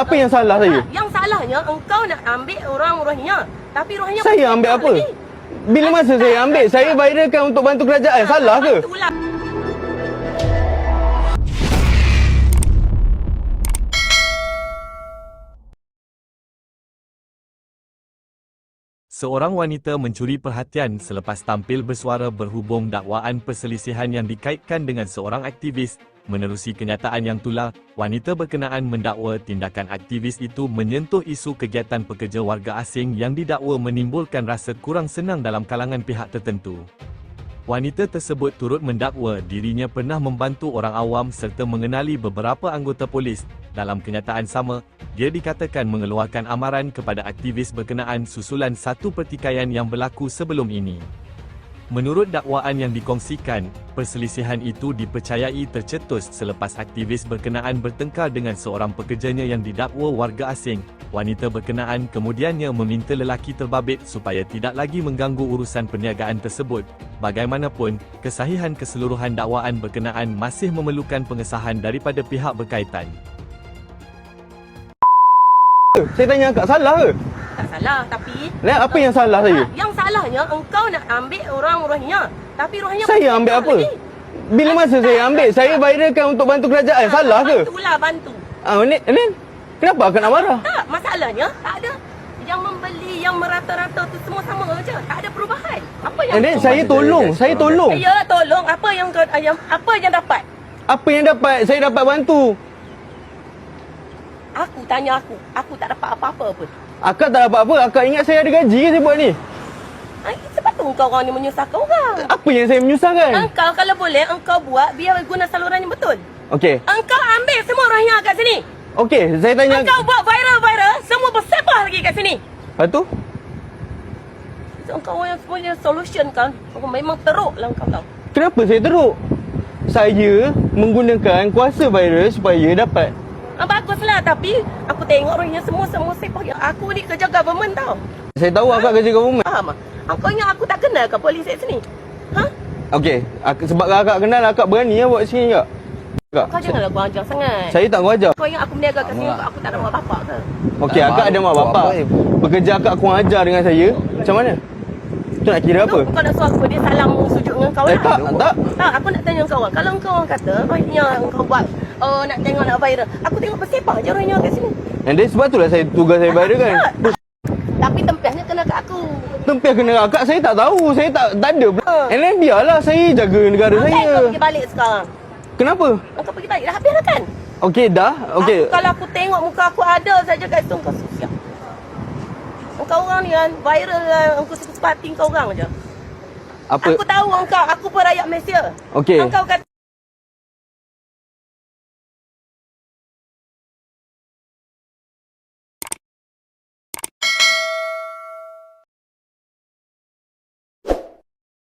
Apa yang salah saya? Yang salahnya engkau nak ambil orang Rohingya. Tapi Rohingya Saya ambil apa? Bila masa saya ambil? Saya viralkan untuk bantu kerajaan. Salah ke? Itulah. Seorang wanita mencuri perhatian selepas tampil bersuara berhubung dakwaan perselisihan yang dikaitkan dengan seorang aktivis. Menerusi kenyataan yang tular, wanita berkenaan mendakwa tindakan aktivis itu menyentuh isu kegiatan pekerja warga asing yang didakwa menimbulkan rasa kurang senang dalam kalangan pihak tertentu. Wanita tersebut turut mendakwa dirinya pernah membantu orang awam serta mengenali beberapa anggota polis. Dalam kenyataan sama, dia dikatakan mengeluarkan amaran kepada aktivis berkenaan susulan satu pertikaian yang berlaku sebelum ini. Menurut dakwaan yang dikongsikan, perselisihan itu dipercayai tercetus selepas aktivis berkenaan bertengkar dengan seorang pekerjanya yang didakwa warga asing. Wanita berkenaan kemudiannya meminta lelaki terbabit supaya tidak lagi mengganggu urusan perniagaan tersebut. Bagaimanapun, kesahihan keseluruhan dakwaan berkenaan masih memerlukan pengesahan daripada pihak berkaitan. Saya tanya akak, salah ke? Tak salah, tapi Apa yang salah saya? yang salahnya engkau nak ambil orang Rohingya. Tapi Rohingya Saya ambil apa? Bila masa saya ambil? Saya viralkan untuk bantu kerajaan. Salah ke? Bantulah, bantu. Nen, kenapa akak nak marah? Tak, masalahnya tak ada. Yang membeli, yang merata-rata tu semua sama aja. Tak ada perubahan. Apa yang Nen, saya tolong. Ya, tolong. Apa yang dapat? Apa yang dapat? Saya dapat bantu. Aku tanya aku tak dapat apa-apa pun. Akak tak dapat apa? Akak ingat saya ada gaji ke saya buat ni? Sepatutnya kau orang ni menyusahkan orang. Apa yang saya menyusahkan? Engkau kalau boleh, engkau buat biar guna saluran yang betul. Okey. Engkau ambil semua Rohingya kat sini. Okey, saya tanya. Engkau buat viral, semua bersepah lagi kat sini. Lepas tu? So, engkau yang punya solution kan, memang teruk lah engkau tahu. Kenapa saya teruk? Saya menggunakan kuasa virus supaya dapat. Baguslah, tapi aku tengok Rohingya semua sepah. Aku ni kerja government tau. Saya tahu akak kerja government. Faham? Engkau ingat aku tak kenal ke polis kat sini? Ha? Okey, sebab akak kenal, akak berani lah buat sini tak? Kau janganlah kau ajar sangat. Saya tak ajar. Kau ingat aku berniaga kat sini, aku tak ada mak bapak ke? Okey, akak ada mak bapak. Pekerja akak kurang ajar dengan saya. Macam mana? Tu nak kira apa? Kau nak suruh aku dia salam sujud dengan kau lah. Tak. Tak, aku nak tanya kau orang. Kalau kau orang kata Rohingya kau buat nak tengok nak viral. Aku tengok bersepah je Rohingya kat sini. And then sebab itulah saya tugas saya viral kan. Tapi tempiasnya kena kat aku. Tempias kena akak, saya tak tahu. Saya tak ada. And then biarlah saya jaga negara saya. Kau pergi balik sekarang. Kenapa? Kau pergi balik. Dah habis dah kan? Okey, dah. Okey. Kalau aku tengok muka aku ada saja kat situ, kau siap. Kau orang ni kan viral engkau suka party kau orang je. Apa? Aku tahu aku pun rakyat Malaysia. Okey. Engkau kata